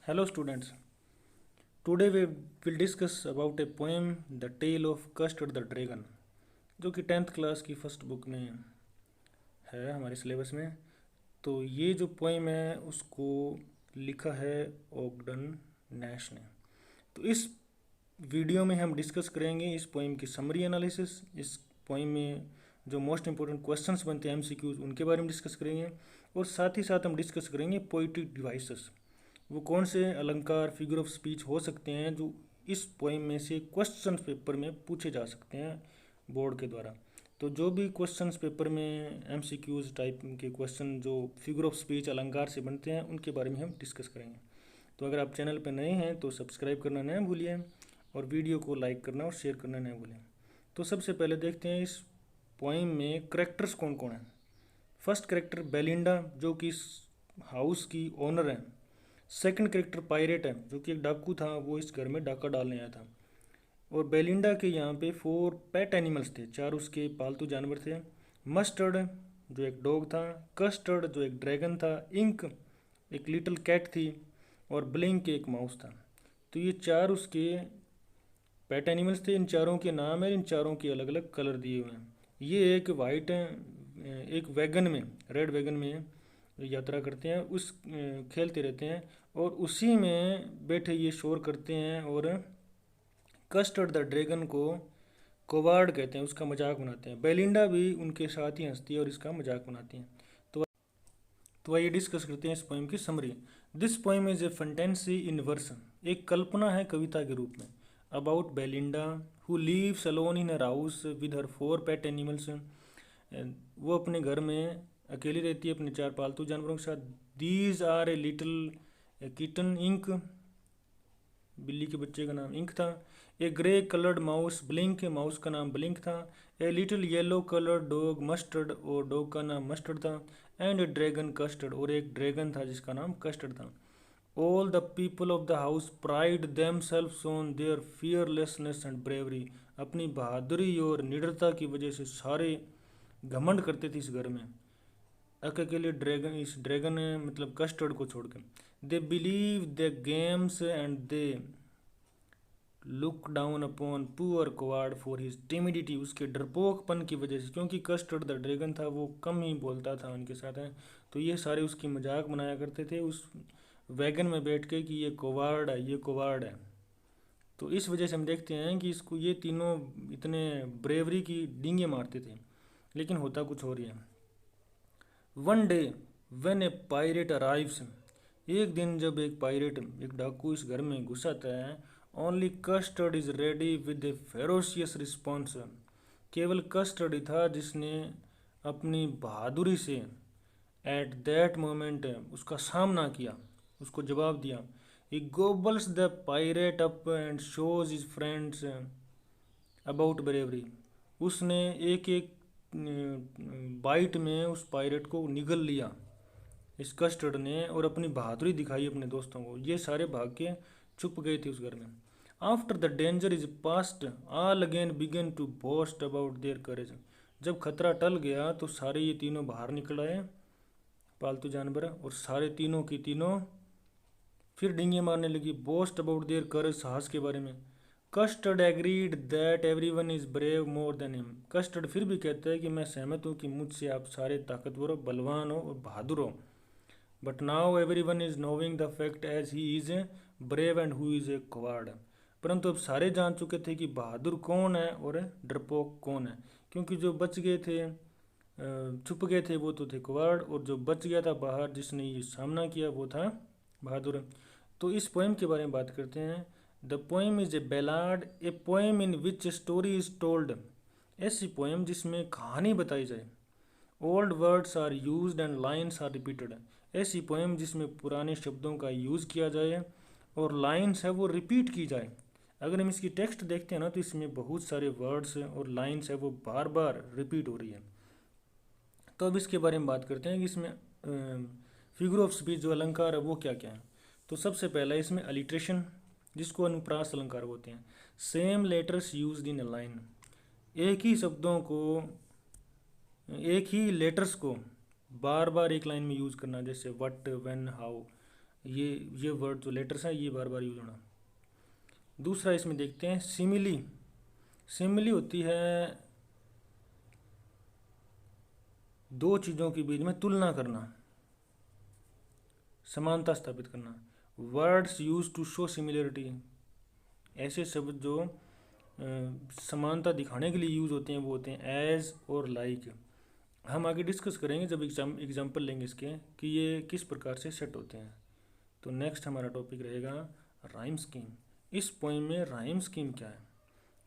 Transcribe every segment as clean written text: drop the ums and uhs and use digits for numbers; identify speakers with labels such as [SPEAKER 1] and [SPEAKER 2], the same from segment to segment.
[SPEAKER 1] Hello students. Today we will discuss about a poem The Tale of Custard the Dragon जो कि 10th class की first book में है हमारे syllabus में। तो ये जो पोएम है उसको लिखा है ओगडन नैश ने। तो इस वीडियो में हम डिस्कस करेंगे इस पोएम की समरी एनालिसिस, इस पोएम में जो मोस्ट इंपॉर्टेंट क्वेश्चंस बनते हैं एमसीक्यूज उनके बारे में डिस्कस करेंगे, और साथ ही साथ हम डिस्कस करेंगे पोइट्रिक डिवाइसेस, वो कौन से अलंकार फिगर ऑफ स्पीच हो सकते हैं जो इस पोएम में से क्वेश्चन पेपर में पूछे जा सकते हैं बोर्ड के द्वारा। तो जो भी क्वेश्चंस पेपर में एमसीक्यूज टाइप के क्वेश्चन जो फिगर ऑफ स्पीच अलंकार से बनते हैं उनके बारे में हम डिस्कस करेंगे। तो अगर आप चैनल पर नए हैं तो सब्सक्राइब करना न भूलिए और वीडियो को लाइक करना और शेयर करना न भूलें। तो सबसे पहले देखते हैं इस पोएम में करेक्टर्स कौन कौन है। फर्स्ट करेक्टर बेलिंडा जो कि इस हाउस की ओनर है। सेकंड करेक्टर पायरेट है जो कि एक डाकू था, वो इस घर में डाका डालने आया था। और बेलिंडा के यहाँ पे 4 पेट एनिमल्स थे, 4 उसके पालतू जानवर थे। मस्टर्ड जो एक डॉग था, कस्टर्ड जो एक ड्रैगन था, इंक एक लिटिल कैट थी, और ब्लिंक एक माउस था। तो ये 4 उसके पेट एनिमल्स थे। इन चारों के नाम है, इन चारों के अलग अलग कलर दिए हुए हैं। ये एक वाइट एक वैगन में, रेड वैगन में यात्रा करते हैं, उस खेलते रहते हैं और उसी में बैठे ये शोर करते हैं और कस्टर्ड द ड्रैगन को कोवार्ड कहते हैं, उसका मजाक बनाते हैं। बेलिंडा भी उनके साथ ही हंसती है और इसका मजाक बनाती है। तो आइए डिस्कस करते हैं इस पोएम की समरी। This poem is a fantasy in verse, एक कल्पना है कविता के रूप में, about Belinda who lives alone in her house with her 4 pet animals. वो अपने घर में अकेली रहती है अपने 4 पालतू जानवरों के साथ। These are a little kitten Ink, बिल्ली के बच्चे का नाम इंक था। A grey coloured mouse Blink, mouse का नाम ब्लिंक था। A little yellow coloured dog Mustard, और डॉग का नाम मस्टर्ड था। एंड ए ड्रैगन कस्टर्ड, और एक ड्रैगन था जिसका नाम कस्टर्ड था। All the people of the house pride them selves on their fearlessness and bravery, अपनी बहादुरी और निडरता की वजह से सारे घमंड करते थे इस घर में, अकेले ड्रैगन, इस ड्रैगन मतलब कस्टर्ड को छोड़ के। They believe the games and they look down upon poor coward for his timidity, उसके डरपोकपन की वजह से, क्योंकि कस्टर्ड द ड्रैगन था वो कम ही बोलता था उनके साथ है, तो ये सारे उसकी मजाक बनाया करते थे उस वैगन में बैठ के कि ये कोवार्ड है, ये कोवार्ड है। तो इस वजह से हम देखते हैं कि इसको ये तीनों इतने ब्रेवरी की डींगे मारते थे, लेकिन होता कुछ और ही है। One day when A pirate arrives, एक दिन जब एक पायरेट, एक डाकू इस घर में घुस आता है, only custard is ready with A ferocious response, केवल कस्टर्ड ही था जिसने अपनी बहादुरी से एट दैट मोमेंट उसका सामना किया, उसको जवाब दिया। He gobbles the pirate up and shows his friends about bravery, उसने एक एक बाइट में उस पायरेट को निगल लिया इस कस्टर्ड ने, और अपनी बहादुरी दिखाई अपने दोस्तों को। ये सारे भाग के छुप गए थे उस घर में। After the danger is past all again began to boast about their courage, जब खतरा टल गया तो सारे ये तीनों बाहर निकल आए पालतू जानवर, और सारे तीनों की तीनों फिर डींगे मारने लगी, बोस्ट अबाउट देयर करेज, साहस के बारे में। Custard agreed that everyone is brave more than him, custard फिर भी कहता है कि मैं सहमत हूँ कि मुझसे आप सारे ताकतवर हो, बलवान हो और बहादुर हो। But now every one is knowing the fact as he is a brave and who is a coward, परंतु अब सारे जान चुके थे कि बहादुर कौन है और डरपोक कौन है, क्योंकि जो बच गए थे छुप गए थे वो तो थे कवार्ड, और जो बच गया था बाहर जिसने ये सामना किया वो था बहादुर। तो इस पोएम के बारे में बात करते हैं। The poem is a ballad, a poem in which story is told, ऐसी पोएम जिसमें कहानी बताई जाए। Old words are used and lines are repeated, ऐसी पोएम जिसमें पुराने शब्दों का यूज़ किया जाए और लाइन्स है वो रिपीट की जाए। अगर हम इसकी टेक्स्ट देखते हैं ना तो इसमें बहुत सारे वर्ड्स और लाइन्स है वो बार बार रिपीट हो रही है। तो अब इसके बारे में बात करते हैं कि इसमें फिगर ऑफ स्पीच जो अलंकार है वो क्या क्या है। तो सबसे पहला इसमें अलिट्रेशन, जिसको अनुप्रास अलंकार होते हैं। Same letters used in a line, एक ही शब्दों को, एक ही लेटर्स को बार बार एक लाइन में यूज़ करना, जैसे वट, व्हेन, हाउ, ये वर्ड जो लेटर्स हैं ये बार बार यूज होना। दूसरा इसमें देखते हैं सिमिली। सिमिली होती है दो चीज़ों के बीच में तुलना करना, समानता स्थापित करना। Words use to show similarity, ऐसे शब्द जो समानता दिखाने के लिए यूज होते हैं वो होते हैं एज और लाइक। हम आगे डिस्कस करेंगे जब एग्जाम्पल लेंगे इसके कि ये किस प्रकार से सेट होते हैं। तो नेक्स्ट हमारा टॉपिक रहेगा राइम स्कीम। इस पोइम में राइम स्कीम क्या है,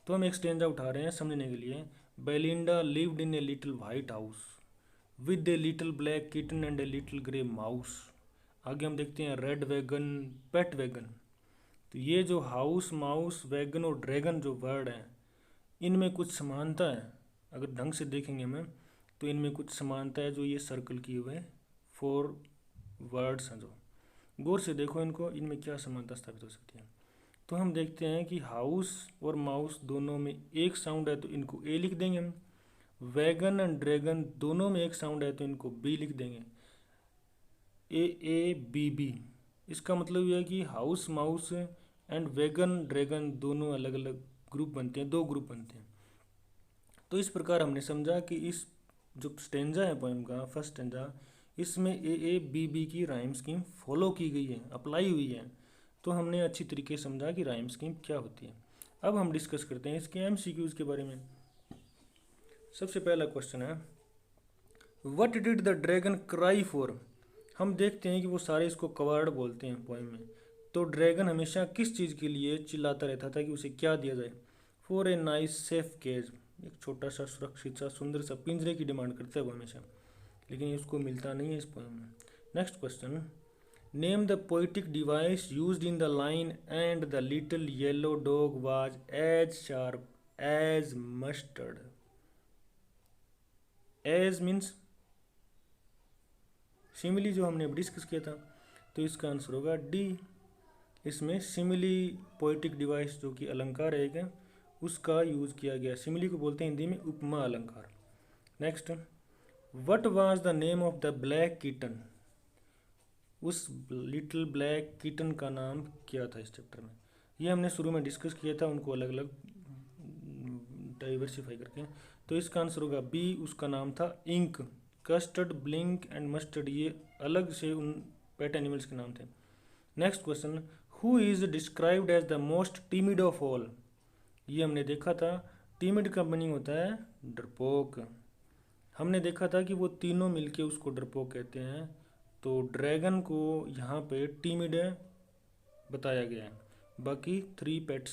[SPEAKER 1] तो हम एक स्टेंजा उठा रहे हैं समझने के लिए। Belinda lived in a little white house with a little black kitten and a little grey mouse. आगे हम देखते हैं रेड वैगन, पेट वैगन। तो ये जो हाउस, माउस, वैगन और ड्रैगन जो वर्ड हैं इनमें कुछ समानता है। अगर ढंग से देखेंगे हमें तो इनमें कुछ समानता है, जो ये सर्कल किए हुए 4 वर्ड्स हैं जो गौर से देखो इनको, इनमें क्या समानता स्थापित हो सकती है। तो हम देखते हैं कि हाउस और माउस दोनों में एक साउंड है तो इनको ए लिख देंगे हम। वैगन एंड ड्रैगन दोनों में एक साउंड है तो इनको बी लिख देंगे, ए बी बी। इसका मतलब यह है कि house mouse and wagon dragon दोनों अलग अलग ग्रुप बनते हैं, 2 ग्रुप बनते हैं। तो इस प्रकार हमने समझा कि इस जो स्टेंजा है पोएम का फर्स्ट स्टेंजा, इसमें ए बी बी की राइम स्कीम फॉलो की गई है, अप्लाई हुई है। तो हमने अच्छी तरीके से समझा कि राइम स्कीम क्या होती है। अब हम डिस्कस करते हैं इसके एमसीक्यूज के बारे में। सबसे पहला क्वेश्चन है what did the dragon cry for. हम देखते हैं कि वो सारे इसको कवर्ड बोलते हैं पोएम में। तो ड्रैगन हमेशा किस चीज़ के लिए चिल्लाता रहता था कि उसे क्या दिया जाए। For a nice safe cage, एक छोटा सा सुरक्षित सा सुंदर सा पिंजरे की डिमांड करता है वो हमेशा, लेकिन उसको मिलता नहीं है इस पोएम में। Next question, name the poetic device used in the line and the little yellow dog was as sharp as mustard. As means simile, जो हमने डिस्कस किया था। तो इसका आंसर होगा डी। इसमें सिमिली पोइटिक डिवाइस जो कि अलंकार है उसका यूज किया गया। सिमिली को बोलते हैं हिंदी में उपमा अलंकार। Next, what was the name of the black kitten. उस लिटिल ब्लैक किटन का नाम क्या था इस चैप्टर में। ये हमने शुरू में डिस्कस किया था उनको अलग अलग डाइवर्सिफाई करके। तो इसका आंसर होगा बी, उसका नाम था Ink. Custard, Blink and Mustard ये अलग से उन पेट एनिमल्स के नाम थे। Next question, who is described as the most timid of all. ये हमने देखा था टिमिड का मीनिंग होता है डरपोक। हमने देखा था कि वो तीनों मिलके उसको डरपोक कहते हैं। तो ड्रैगन को यहाँ पे टिमिड बताया गया है, बाकी 3 पेट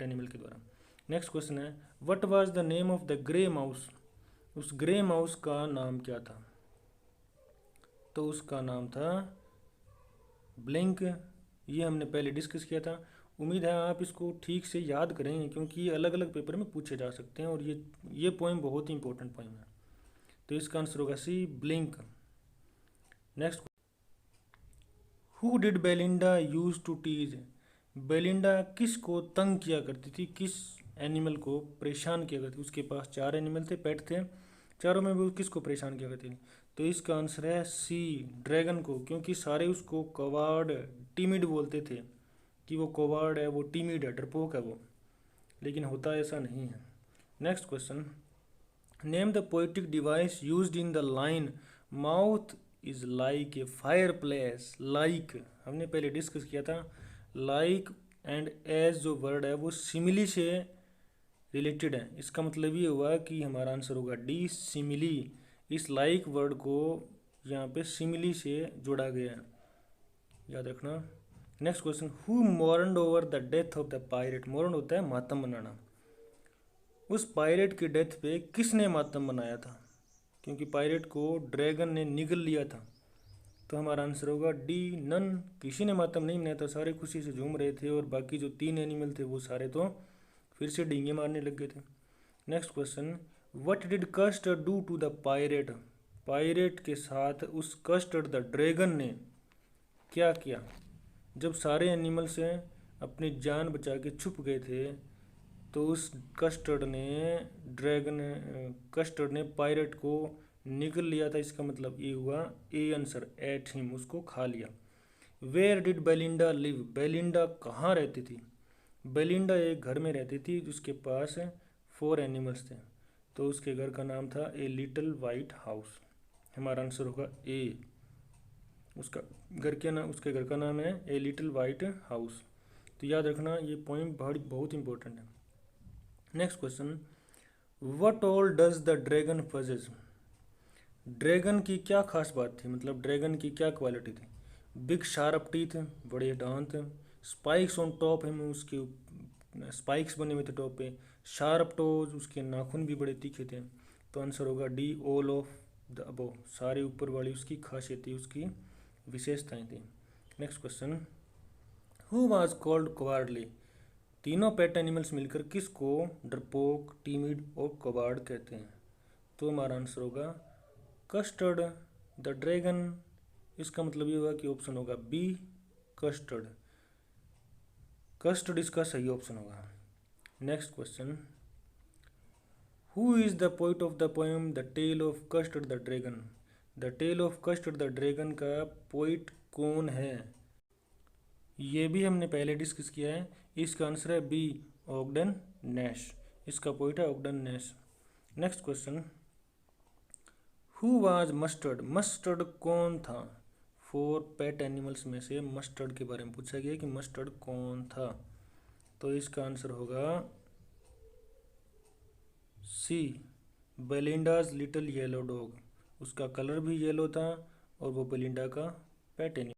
[SPEAKER 1] एनिमल के द्वारा। नेक्स्ट क्वेश्चन है what was the name of the grey mouse. उस ग्रे माउस का नाम क्या था। तो उसका नाम था ब्लिंक। ये हमने पहले डिस्कस किया था। उम्मीद है आप इसको ठीक से याद करेंगे क्योंकि ये अलग अलग पेपर में पूछे जा सकते हैं और ये पोइम बहुत ही इंपॉर्टेंट पोइम है। तो इसका आंसर होगा C, Blink. Next, who did Belinda use to tease. Belinda किसको तंग किया करती थी, किस एनिमल को परेशान किया करती थी। उसके पास 4 एनिमल थे, पेट थे, चारों में वो किसको परेशान किया करती थी। तो इसका आंसर है सी, ड्रैगन को, क्योंकि सारे उसको कवार्ड टिमिड बोलते थे कि वो कवार्ड है, वो टिमिड है, डरपोक है वो, लेकिन होता ऐसा नहीं है। Next question, name the poetic device used in the line mouth is like a fire place. Like हमने पहले डिस्कस किया था। लाइक एंड एज जो वर्ड है वो सिमिली से रिलेटेड है। इसका मतलब ये हुआ कि हमारा आंसर होगा डी, सिमिली। इस लाइक वर्ड को यहाँ पे सिमिली से जोड़ा गया है, याद रखना। Next question, who mourned over the death of the pirate. Mourn होता है मातम मनाना। उस पायरेट की डेथ पे किसने मातम मनाया था, क्योंकि पायरेट को ड्रैगन ने निगल लिया था। तो हमारा आंसर होगा डी, नन। किसी ने मातम नहीं मनाया था, सारे खुशी से झूम रहे थे और बाकी जो 3 एनिमल थे वो सारे तो फिर से डींगे मारने लग गए थे। Next question, what did Custard do to the pirate. Pirate के साथ उस कस्टर्ड द ड्रैगन ने क्या किया। जब सारे एनिमल से अपनी जान बचा के छुप गए थे तो उस कस्टर्ड ने पायरेट को निगल लिया था। इसका मतलब ये हुआ ए आंसर, एट हिम, उसको खा लिया। Where did Belinda live, Belinda कहाँ रहती थी? बेलिंडा एक घर में रहती थी जिसके पास 4 एनिमल्स थे, तो उसके घर का नाम था ए लिटिल वाइट हाउस। हमारा आंसर होगा ए। उसका उसके घर का नाम है ए लिटिल वाइट हाउस। तो याद रखना ये पॉइंट बहुत इंपॉर्टेंट है। Next question, what all does the dragon possess, dragon की क्या खास बात थी, मतलब ड्रैगन की क्या क्वालिटी थी? बिग शार्प टीथ, बड़े दांत, स्पाइक्स ऑन टॉप है, उसके स्पाइक्स बने हुए थे टॉप पे, शार्प टोज, उसके नाखून भी बड़े तीखे थे। तो आंसर होगा D, all of the above, सारे ऊपर वाली उसकी खासियत थी, उसकी विशेषताएं थी। Next question, who was called cowardly, तीनों पेट एनिमल्स मिलकर किसको डरपोक, टीमिड और कवार्ड कहते हैं? तो हमारा आंसर होगा कस्टर्ड द ड्रैगन। इसका मतलब ये होगा कि ऑप्शन होगा बी, कस्टर्ड। कस्टर्ड इसका सही ऑप्शन होगा। Next question, who is the poet of the poem the tale of Custard the dragon, the tale of Custard the dragon का पोइट कौन है? ये भी हमने पहले डिस्कस किया है। इसका आंसर है बी, ऑगडन नैश। इसका पोइट है Ogden Nash. Next question, who was Mustard, Mustard कौन था? 4 पेट एनिमल्स में से मस्टर्ड के बारे में पूछा गया कि मस्टर्ड कौन था। तो इसका आंसर होगा सी, बेलिंडाज लिटिल येलो डॉग। उसका कलर भी येलो था और वो बेलिंडा का पेट एनिमल